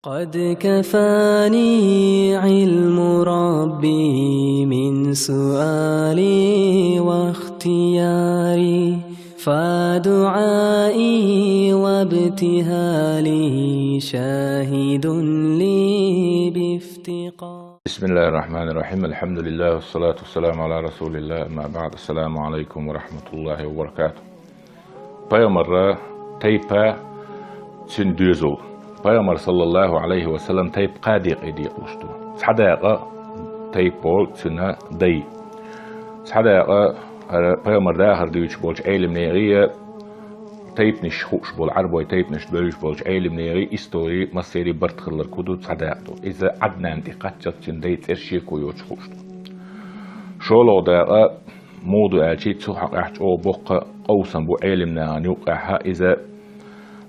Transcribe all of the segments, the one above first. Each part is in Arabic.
قد كفاني علم ربي من سؤالي واختياري فدعائي وابتهالي شاهد لي بافتقار. بسم الله الرحمن الرحيم. الحمد لله والصلاة والسلام على رسول الله. أما بعد، السلام عليكم ورحمة الله وبركاته. Peygamber teype sündüzul. Peygamber sallallahu aleyhi ve sellem teyp qadiq ediyordu. Sadaqa teypol sünne day. Sadaqa Peygamber da hardüç bolç ilimneriye teypniş hoş bol arboy teypniş bölüş bolç ilimneri istori maseri bartkhırlar kudu sadaqto. İza adnan diqqatçat sündey terşi koyuç hoştu. Şolo da موضوع شيء تسوح أو بقى قوسا بو علمنا نوقعها إذا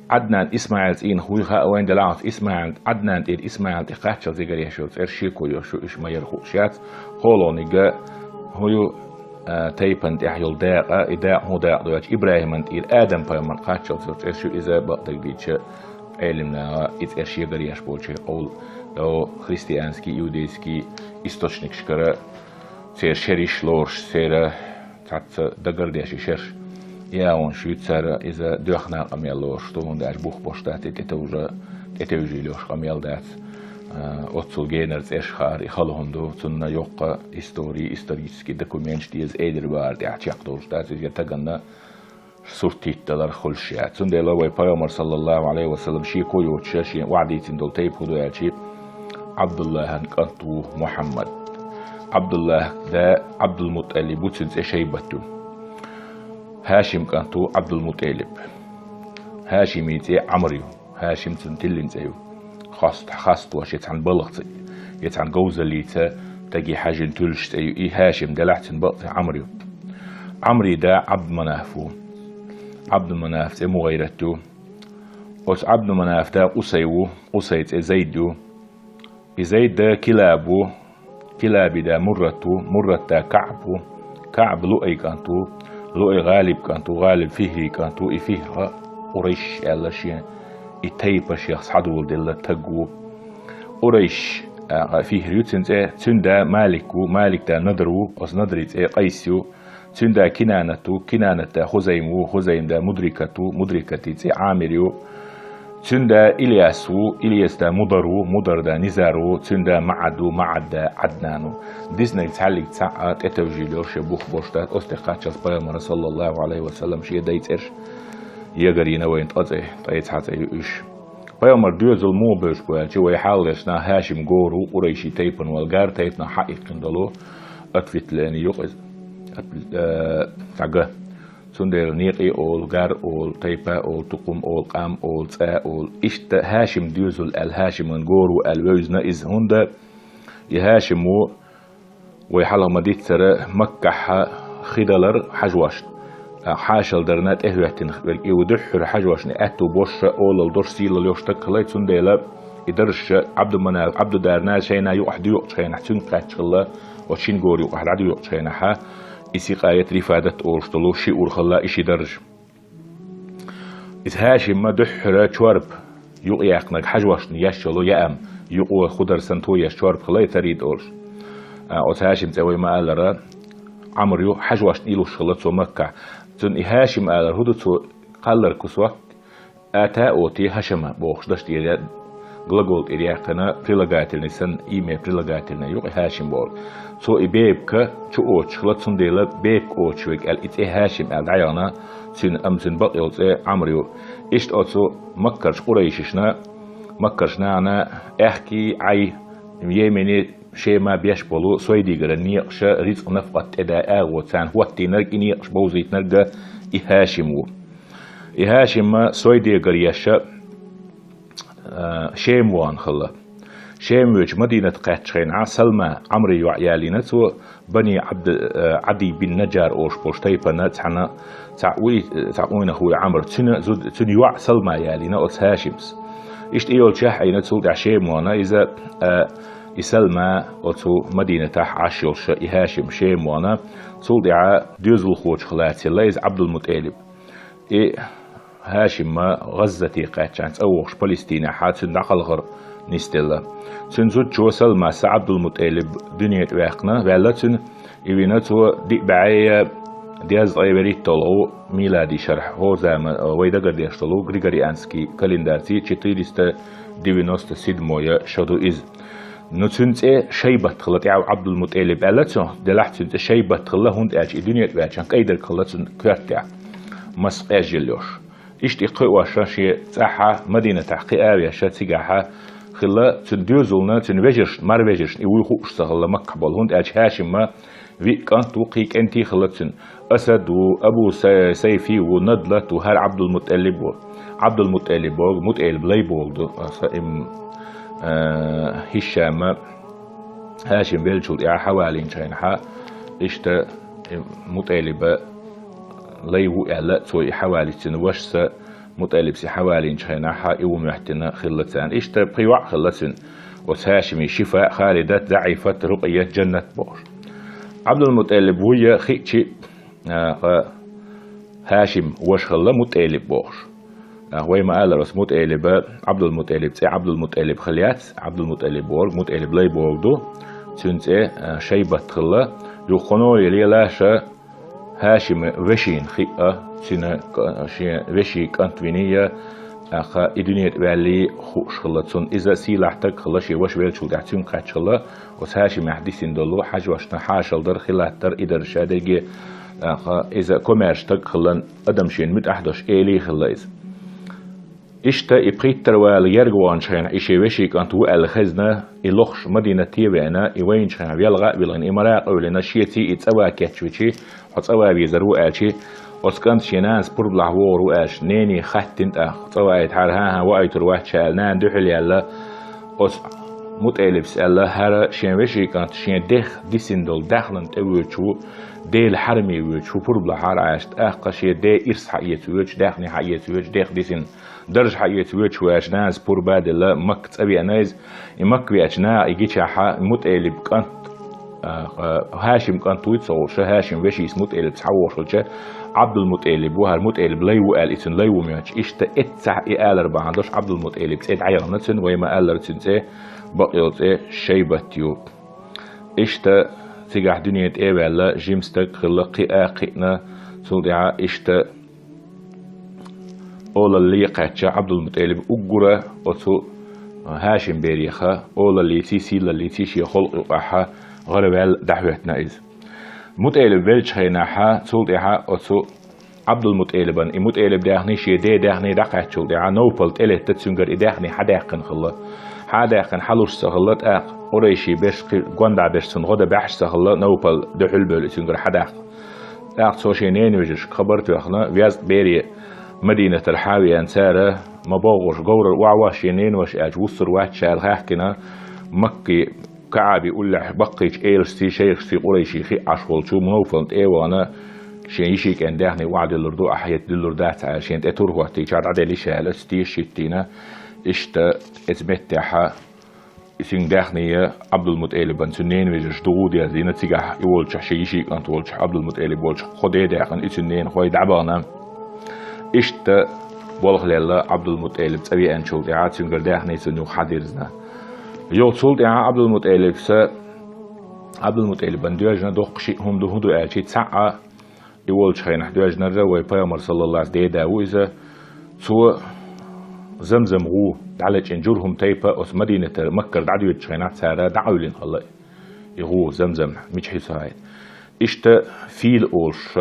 عدنان إسماعيل إن خويها وين دلعت إسماعيل عدنان إد إسماعيل إقاعد زيجر يشوت إرشيكو يشو إش ما يرخوشات خلوني جا هو تيبن تحيل داقة إداء هو داق دوات إبراهيم أنت إد آدم بيمن قاعد شوت إرشيو إذا بقدر بيتش علمنا إد إرشيجر يشبوتش قول لو خريستيانسكي يوديسكي إستوشنيك شكرا سير شريش لورش سير تعت دقرديش شر يا ون شوت سر إذا دخنا قميل لورش تون داش بوخ بوشتات تتوجي لورش قميل دات أتصل جينرز إشخار يخلون دو تنا يوقع إستوريسكي دوكومنت ديز إيدر بارد يعتقدوش دات إذا تجنا صورتيت دلار خلشيات تون دلوا ويبايمر صلى الله عليه وسلم شيء كويوتش شيء وعديتين دول تيب خدوا يالشي عبد الله هنكنتو محمد عبد الله ده عبد المطلب وتسنس شيبته هاشم كانتو عبد المطلب هاشم يتي عمرو هاشم تنتلين زيو خاص واش يتعن بلغت يتعن جوزليته تجي حاجه تلش زيو اي هاشم دلعتن بقت عمرو ده عبد مناف زي مغيرته وس عبد مناف ده أسيت زيدو زيد ده كلاب دا مرتا كعب لؤي كانتو لؤي غالب فهري كانتو إفهر قريش يلا شيء إتيبا شيخ صدول دل تجو قريش فهريو تندا مالك دا ندرو أس ندريت قيسيو تندا كنانة خزيم دا مدركتي عامريو تندا إلياس دا مدر دا نزارو تندا معد دا عدنانو ديزنا يتعلق ساعات اتوجيلور شبوخ بوشتات استقاط شاس بيامر صلى الله عليه وسلم شيء دايت إرش يقرينا وين تقضي طيت حتى يؤش بيامر دوزل مو بيش بوالشي ويحاولشنا هاشم قورو قريشي تيبن والقار تيتنا حقيق قندلو أتفت لأني يقض تعقه سندر نيقي أول جار أول تيبا أول تقوم أول قام أول ساء أول إشت هاشم ديوزل الهاشم نجورو الوزن إز هندا يهاشمو ويحلق مديت سر مكة خدلر حجوش حاشل درنات إهوتين يودحر حجوش نأتو بوش أول الدرس سيل اليوشتك خليت سنديلا يدرش عبد دارنا شينا يوحد يوحشينا حتون قاتشلا وشين جوري واحد عدو يوحشينا حا إسقاية رفادة أورشتلو شيء ورخلا إشي درج إذ هاشم ما دحرة شورب يقيقنك حجوشن يشلو يأم يقوى خدر سنتو يشورب خلا تريد أورش أوت هاشم تسوي ما قال عمرو حجوشن إلو شغلت مكة تن هاشم قال هدوتو قال كسوة أتا أوتي هشمة بوخش دشت يريد غلقول إرياقنا بريلغاتلني سن إيمي بريلغاتلني يقى هاشم بول سو إبيبك شو أوش خلط سنديلا بيبك أوش ويك إتي هاشم عيانا سن أمسن بقيل عمرو إشت أوتو مكرش قريششنا مكرشنا أنا أحكي عي يميني شيء ما بيشبلو سويدي غرنيقش رزق نفقت إداء وتسان هو التينرق إنيقش بوزيت نرقى إهاشم سويدي غريش شيموان خلا شيموج مدينة قاتشين سلمى عمري وعيالينا تو بني عدي بن نجار أوش بوشتيبنا تحنا تعوين أخوي عمر تن يوع سلمى يالينا أوت هاشمس إشت إيول شاح أين تسولد عشيموانا إذا يسلمى أوتو مدينة عشيوش هاشم شيموانا تسولد ع ديوزل خوش خلاتي الله إذا عبد المطلب هاشم ما غزتي قاتشان أوغش فلسطين حاتن داخل غر نستلا تنزود جوسل ما عبد المطلب دنيا واقنا والتن إبنته دي بعيا دياز أيبريت طلعو ميلادي شرح هو زمان ويدا قديش طلعو غريغوري أنسكي كالندارتي 497 مويا شدو إز نتنت شيبة خلت عبد المطلب ألتن دلحت شيبة خلا هند أج الدنيا واقشان كيدر خلتن كرتع مس أجلوش اشتقاق وشاشي تاعها مدينة تحقيق أوي شاتيجاها خلا تدوزلنا تنوجرش مروجرش يوخوش سهلا مقبل هند أج هاشم ما في كانت وقيك أنتي خلتن أسد وأبو سيفي وندلة وهر عبد المطلب عبد المطلب مطلب ليبول هشام هاشم بيلشول يا حوالين شينها اشتا مطلب ليو إعلاء توي حوالي تنوش مطالب سي حوالي شيناها يوم يحتنا خلتان إشتا بقيوع خلتن وتهاشمي شفاء خالدة ضعيفة رقية جنة بوش عبد المطلب ويا خيتشي هاشم وش خلا مطالب بوش ويما قال رس مطالب عبد المطلب سي عبد المطلب خليات عبد المطلب بور مطالب لي بوردو تنتي شيبة خلا يخونو يلي لاشا هاشم وشين خيئة سنة وشي كانتوينية أخا إدنيا بالي خوش خلتون إذا سيلاحتك خلاشي وش ويل شو دعتون قاتش خلا وهاشم حديثين دلو حاج واشنا حاشل در خلاتر إدر شادقي أخا إذا كوميرشتك خلان أدمشين مت أحدش إيلي خلايز إشتا إبقيت تروال يرجوان شين إشي وشي كانتو الخزنة إلوخش مدينة تيبعنا إوين شين بيلغا بيلغن إمراق أولنا شيتي إتسوا كاتشوشي حتسوا بيزرو ألشي وسكنت شيناس بربلع وورو أش نيني خاتنت تسوا إتحارها وأيتر واحد شالنان دحل يلا وس متقلب سألا هرا شين وشي كانت شين ديسندل داخلن تأويتشو ديل حرمي ويتشو بربلع حار عاشت قشي دي إرس حقيت ويتش داخني حقيت ويتش داخ ديسن درج حقيت ويتش واش ناس برباد الله مك تأبي نايز مك بيأتنا يجيش حا متقلب كانت هاشم كانت ويتصور هاشم وشي اسمه متقلب تحور شو عبد المطلب وهر مطلب ليو قال إتن ليو مياتش إشتا إتسع إقال 4 عبد المطلب سيد عيرا نتن ويما قال رتن بقيت شيبة تيوب إشتا تيجح دنيا إيبالا جيمستك خلقي آقئنا صدعا إشتا أولا اللي قاتشا عبد المطلب أقرأ أتو هاشم بيريخا أولا اللي تيسي اللي تيشي خلق وقاحا غربال دعوتنا إذ مطلب بلش هيناحا صدعا أتو عبد المطلب المطلب داخني شي داخني دقات صدعا نوبل تلت تتسنجر إداخني حداقن خلا حداقن حلوش سخلت أوريشي بيش قندا بيش سنغدا بحش سخلا نوبل دحل بل تسنجر حداق سوشينين وجش خبرت وخنا وياز بيري مدينة الحاوية انسارة مباغوش غور وعواشينين وش اج وصر واحد شال حاكنا مكي كعبي يقول لح بقيش ايلستي شيخستي قريشي خي عشول شو منوفلت ايوانا شيشي كان داخني وعد اللردو احيات دلردات عشان تأتور وقتي شاد عدالي شال استي شتينا اشتا ازمتاحا سين داخني عبد المطلب بن سنين ويجش دغود يا زينة تيجح يولش شيشي كانت ولش عبد المطلب ولش خدي داخن سنين خوي دعبانا إشتا والله لله عبد المطلب تبي أنشول إعاد سنجر داخني سنو حديرزنا يوصل إعاد عبد المطلب بن دياجنا دوق شيء هم دهودو أشي تسعة يولش خين دياجنا روي بيامر صلى الله عليه وسلم سو زمزم غو دعلت إنجورهم تيبا أس مدينة مكة دعدو يتشينات سارة دعوا لين الله يغو زمزم مش حسايد إشتا فيل أولش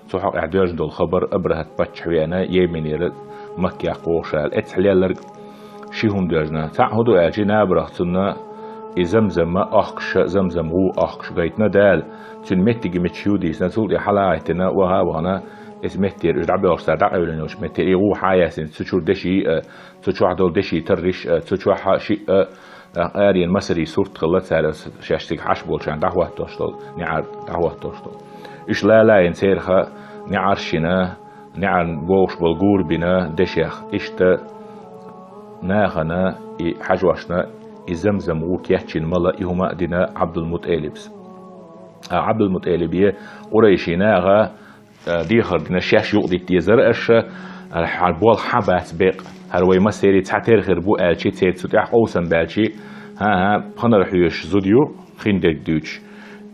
صحق إعداج دول خبر أبرهت باتشويانا يمينير مكة قوشال اتحليالر شيهم دياجنا تعهدو أجينا برهتنا زمزم أخش زمزم غو أخش غيتنا دال تن متيجي متشودي سنسول يحلايتنا وها وهنا اسمتير إجدعبي أرسل دعوة لنوش متير يغو حياسين تشور دشي تشوح دول دشي ترش تشوح شيء آرين مصري صورت خلت سالة شاشتك حشبول شان دعوة تشتغل نعر دعوة تشتغل إيش لا ينسيرها نعرشنا نعر بوش بالجور بنا دشيخ إشتا ناخنا حجوشنا زمزم وكيحشين ملا إهما دينا عبد المطلبس عبد المطلبية قريشي ناغا ديخر دينا شاش يقضي تيزر أش البول حبات بق هروي ما سيري تعتير خربو ألشي تير تتح أوسن بالشي ها بخنا رحيوش زوديو خين دوتش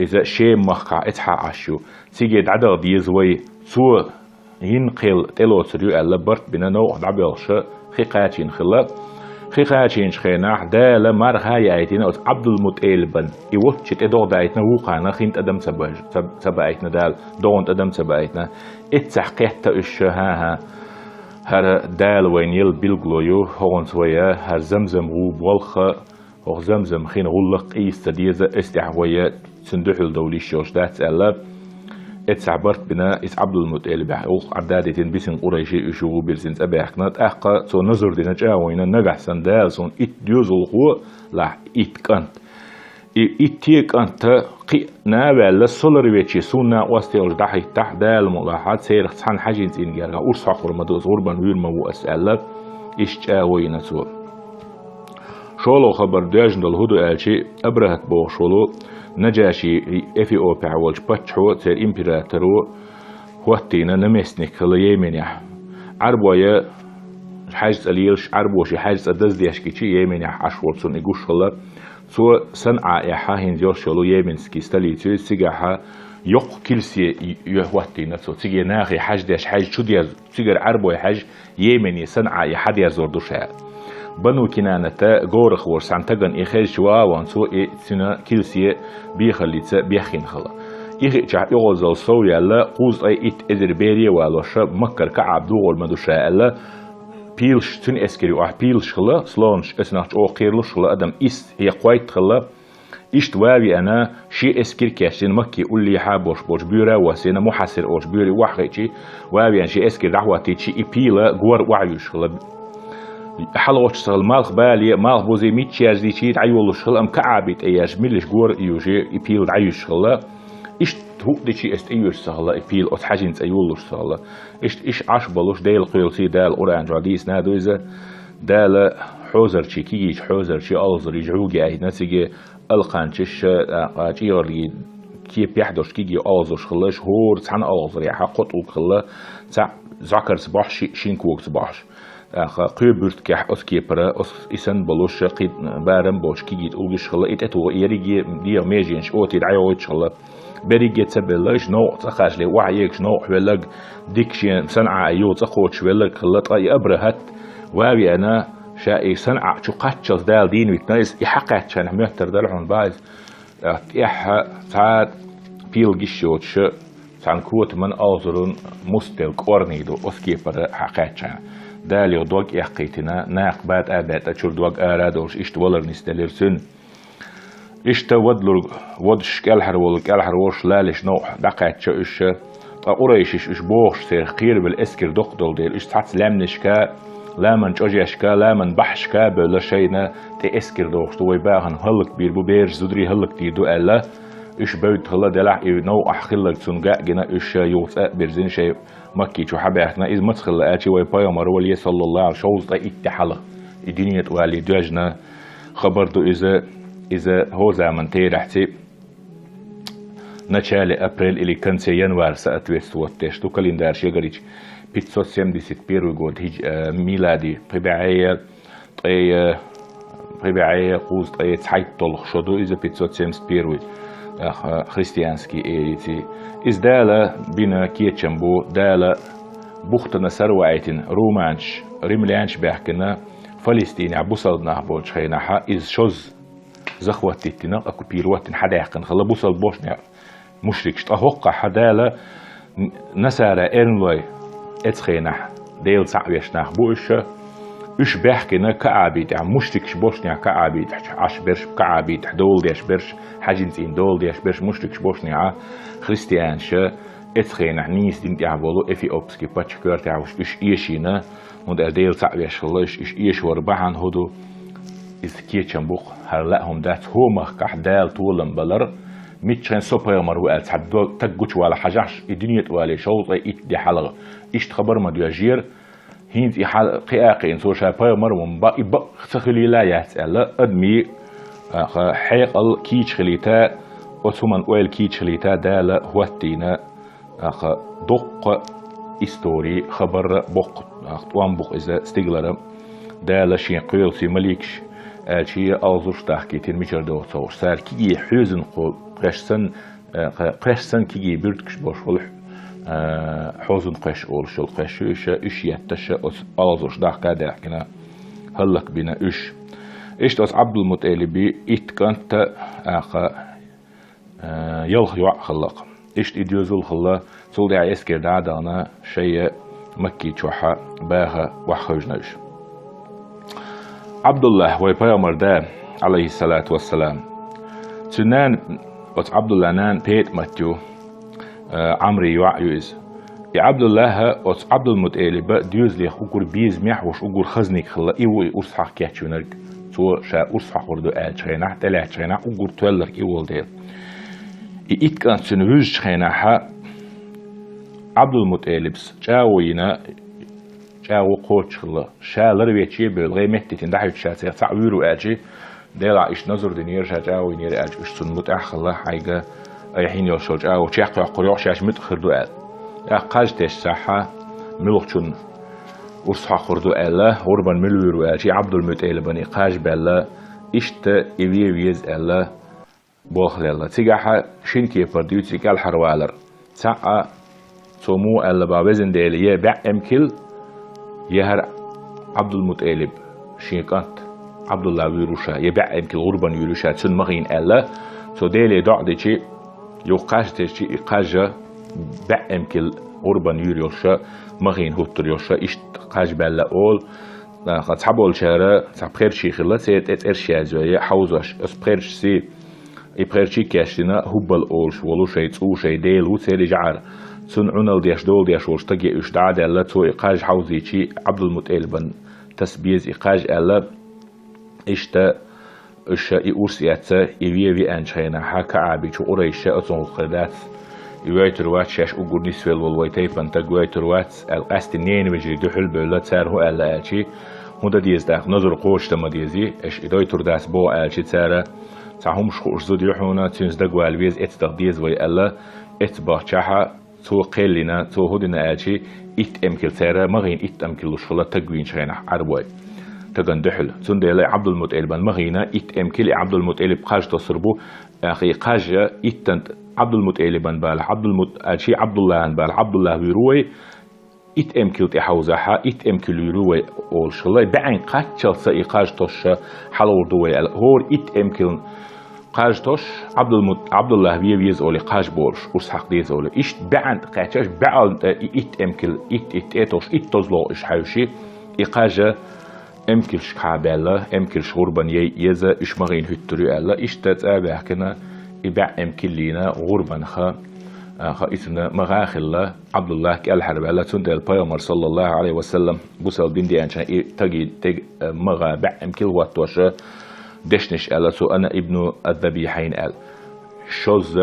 إذا شيء مخع اتحا عشو تيجي عدا ديزوي سو ينقل تلو تريو ألا برت بنا نوع دعبيلش خيقاتين خلا خيقاتين شخينا دالا مرخاي ايتين أو عبد المتقلبن يوتشت ادو دايتنا وقانا خينت ادم سبايتنا دال دونت ادم سبايتنا اتسحقيت اش ها هر دال وين يل بيلغلويو هون سويا هر زمزم غوب والخ هو زمزم خين غلق استديز استحويات سندحل دولي الشوش دات ألا اتسعبرت بنا اس عبد المتقلب اوخ عدادتين بيسن قريشي يشوفوا بيرسين سباحكنات احقا سو نظر دينا جاوينا نجح سندال سون ات ديوزل هو لا ات كانت ات تيك انت قي نابل السولر ويتشي سونا واستيل دحي تحت دال ملاحات سير حن حاجين زين جرا ورس حقر مدوز غربان وير مو اسألة ايش جاوينا سو شولو خبر داجن الهدو الشي ابرهت بو شولو نجاشي إثيوبيا والش بتشو سير إمبراطورو وقتنا نمسنك ليمنيا عربويا حاجز أليلش عربوشي حاجز أدز ديشكيشي يمنيا عشورتون إيجوش خلا سو صنعاء يحاهن زيوشلو يمنسكي ستاليتو سيجاها يق كلسي وقتنا سو تيجي ناخي حاج ديش حاج شو ديز تيجر عربويا حاج يمني صنعاء يحد يزوردو شاء بنو كنانة غورخ ورسان تغن إخير شوا وانسو سنة كيلسية بيخليتsa بيخين خلا إخي جاء يغزل سويا لا قوز أي إزربيريا والوشا مكر كعب دوغل مدوشا ألا بيلش تن اسكري وح بيلش خلا سلونش اسناش أو قيرلش خلا أدم هي قويت خلا إشت وابي أنا شي اسكر كاشين مكي قول لي حابوش بوش بيرا وسينا محسر أوش بيري وحقيتي وابي أن شي اسكر دعواتي شي إبيلا غور وعيوش خلا حلوش سال مالخ بالي مالخ بوزي ميتشيز دي شيء عيول شغل أم كعبت أياش ملش جور يوجي يبيل عيوش شغله إيش هو دي شيء استيوش سهلا يبيل أو حاجين عيولش سهلا إيش عش بلوش ديل قيلسي دال أورانج عديس نادو إذا دال حوزر شي كيج حوزر شي ألزر يجعوجي أي نسيجي القانشش قاجير كي بيحدش كيجي ألزر شغلش هور تحن ألزر يحقق وخلا ذكر صباح شينكوك صباح قيبرت كح أسكيبرا أس إسن بلوش قيد بارم بوش كيجيت أوجش خلا إتأتو يريجي ديا ميجينش أوتي دعيوت خلا بريجي تبلش نوع تخاش لي وعيك نوع حولك ديكشين صنعة أيوت تخوت شولك خلا طاي أبرهت وابي أنا شاء صنعة شو قاتشل دال دين ويكنايز يحقق شان مهتر دلعون بايز إح ساعات بيل جيشوتش سان كوت من أوزرون مستل كورنيدو أسكيبرا حقق شان دالي دوغ يحقيتنا ناق بعد أبات أشول دوغ أرادوش إشت ولر نستلير سن إشت ودلر ودش كالحر وش لالش نوح دقات شو إش أوريش إش بوش سير خير بالإسكر دقدل دير إش تحت لامنشكا لامن جوجيشكا لامن بحشكا بلا شينا تي إسكر دوش دوي باهن هلك بير بير زدري هلك تيدو ألا إش بيت هلا دلع نوع أحخلك تنقع جنا إش يوثق برزين شيء مكي شو حبيتنا إذا مدخل آتي ويبايا مرولي صلى الله عليه شوز اتحلق الدنيا والي دواجنا خبرتو إذا هو زمن تيرحتي نشالي أبريل اللي كان سي يناير سأتويست واتش تو كالندار شيغريج بيتسو سيم دي ست بيرو جود هيج ميلادي طبيعية قوز طيب تحيط طلق شدو إذا بيتسو سيم بيرو خريستيانسكي إيتي إز دالا بنا كيتشمبو دالا بوختنا سروعيتين رومانش ريمليانش بيحكنا فلسطيني عبوصلنا بوش خيناها إز شوز زخواتيتنا أكو بيرواتين حدا يحكن خلا بوصل بوشنيا مشركش أهوقع حدالا نسارة إرنلوي إتخيناها ديل سعويشناه بوش إش بيحكينا كعبيد يعني مشتكش بوشنيا كعبيد عش برش كعبيد دول ديش برش حاجنتين دول ديش برش مشتكش بوشنيا خريستيانش اتخينا نيس دين تعبولو افي اوبسكي باتش كورتاوش إش إيشينا und ديل سعويش خلاش إش إيش وربعان هدو إذ كيتشن بوخ هرلاهم دات هو مخكح دال طولن بلر ميتشن سوبر مرو ألت حدو تجوش ولا حاجش الدنيا ولا شوط إيت دي حلقة إيش تخبر ما دياجير هينت يحل قياقين سوشا باي مرمون با يبق تخلي لا يسأل أدمي حيق الكيتش خليتا وثمن أول كيتش خليتا دال هوتينا دق إستوري خبر بق وانبوق إذا استقلال دال شيء قيل في مليكش شيء أوزوش تحكي ترميجر دو صور سار كي حزن قول قرشسن كي بيرتكش باشول حزن قش أول شل قش إيش يتش أوزوش تحكي ده كنا هلك بنا إيش تاس عبد المطلب إتكنت يلخ يوع خلق إيش إديوزل خلا صل دع يسكر دعنا شيء مكي تشوحة باها وحوجناش عبد الله ويبيامر ده عليه الصلاة والسلام تنان عبد الله نان بيت ماتيو عمري يوعيز يا عبد الله عبد المطلب ديوز لي أقول بيز محوش أقول خزنك خلا إيوه أصحى كاتشونك تو شا أصحى وردو أجرنا تلا أجرنا أقول تولر إيوه ديل إتكان سنوج خيناها عبد المطلب جاوينا جاو قوتش خلا شالر بيتشي بالغي مهتين ده يتشاتي تعويرو أجي ديلا إيش نظر دنير جاوي نير أجي إيش سنمت أخلا حاجة أي حين يوصل جاو تشيق يقرأ شاش متخردو أل يا قاج تشسحة ملوكشون ورصح خردو ألا هربان ملويرو أجي عبد المطلب بني قاج بلا إشت إبيز ألا بوخل ألا تيجاها شنكي برديو تيجال حروالر ساعة سمو ألا بابزن ديلية بأمكل يهر عبد المطلب شيكانت عبد الله ويروشا يبع يمكن غربان يروشا تسن مغين ألا سو ديلي دعدي يقاش تشي إقاجة بع يمكن غربان يروشا مغين هوتر يوشا إيش قاج بلا أول قد صحبول شارع صحبخير شيخ الله سيت إرشي زوية حوزش أسبخير سي إبخير شي كاشتنا هبل أولش ولو شي تسو شي ديل وتسيلي جعر سن عنل ديش دول ديش ورشتقي إش دعاد ألا تو إقاج حوزي شي عبد المطلب تسبيز إقاج ألا إشتا إش إورسياتا إيوي أنشينا حكا عبي شو أريشا أصنع الخدات إيوي تروات شاش أقول نسفل والويتاي فانتاقوي تروات القاست نين بجري دوحل بولا تساره ألا ألشي هودا ديز داخ نظر قوش تما ديزي إش إداي ترداس بو ألشي تساره تعهم شخوش زود يحونا تنز دقوا البيز إتدق ديز وي ألا إتباحشاها تو قلنا تو هودنا ألشي إتأمكل تساره مغين إتأمكل لشخلا تقوين شغينا عربوي تجن دحل تندل عبد المطلب مغينا إتأمكل عبد المطلب قاج تصربو أخي قاج إتنت عبد المطلب بال أشي عبد الله بال عبد الله ويروي إتأمكل تحوزها إتأمكل ويروي أول شلي بعين قاتشل سإقاج توش حلور دوي هور إتأمكل قاج توش عبد الله بيز أولي قاج بورش وسحق ديز أولي إيش بعين قاتش بعين إتأمكل إتأتوش إتزلو إيش حيوشي إقاج أمكل شكابلا أمكل شغربان يزا إش مغين هتري ألا إش تتابع كنا إبع أمكل لينا غربان خا إثنا مغاخلا عبد الله كالحرب ألا تندل البيامر صلى الله عليه وسلم بوسال بين دي أنشان تجي مغا بع أمكل واتوشا دشنش ألا سو أنا ابن الذبيحين أل شوز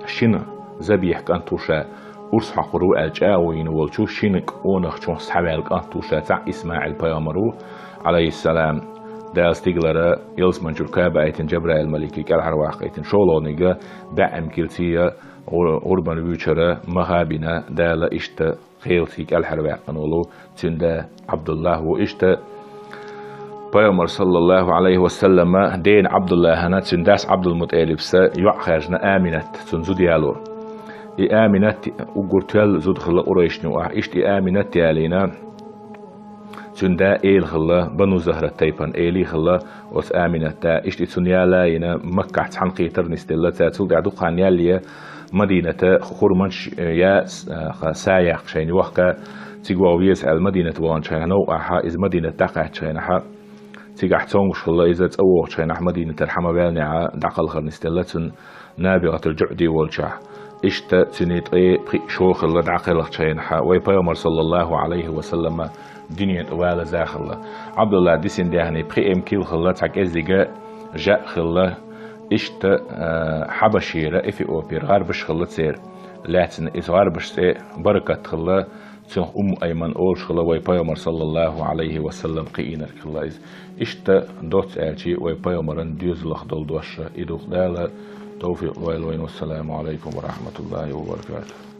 شنا ذبيح كانتوشا أرصح قرو الجاوين والشو شينك ونخ شون سحبال كانتوشا تاع إسماعيل بيامرو عليه السلام دا استقلر يلس منجر كابا ايتن جبرائيل الملكي كالحرواق ايتن شولونيغا بعم كيلتيا غربان بيوشرا مغابنا دا لا اشت خيلتي كالحرواق نولو تندا عبد الله واشت بيامر صلى الله عليه وسلم دين عبد الله هنا تنداس عبد المطلب سا يعخرجنا آمنت تنزو ديالور آمنت وقرتل زود خلا قريشنو اشتي آمنت يالينا تندا إيل خلا بنو زهرة تيبان إيلي خلا وس آمنة تا إشتي تنيالا ينا مكة حنقيتر نستلا تاتل دعدو قانياليا مدينة خورمانش يا سايق شيني وحكا تيقواويس على مدينة وان شينها نوعها إذ مدينة تقع شينها تيقع تونغش خلا إذا تأوغ شينها مدينة الحما بالنعا دعقل خر نستلا تن نابغة الجعدي والشاه إشتا تنيت إيه شو خلا دعقل شينها ويبيامر صلى الله عليه وسلم دنيا ولا زاخلة عبد الله ديسين دهني بخي كيل خلا تاك ازدقاء جاء خلا اشت حبشيرة افي اوبير غاربش خلا تسير لاتن إذ غاربش سي بركة خلا تنخ أيمن أولش خلا ويبايمر صلى الله عليه وسلم قينا خلا اشت دوت آلشي ويبايمرن ديوز لخدول دوشة إدوخ دالا توفيق والوين والسلام عليكم ورحمة الله وبركاته.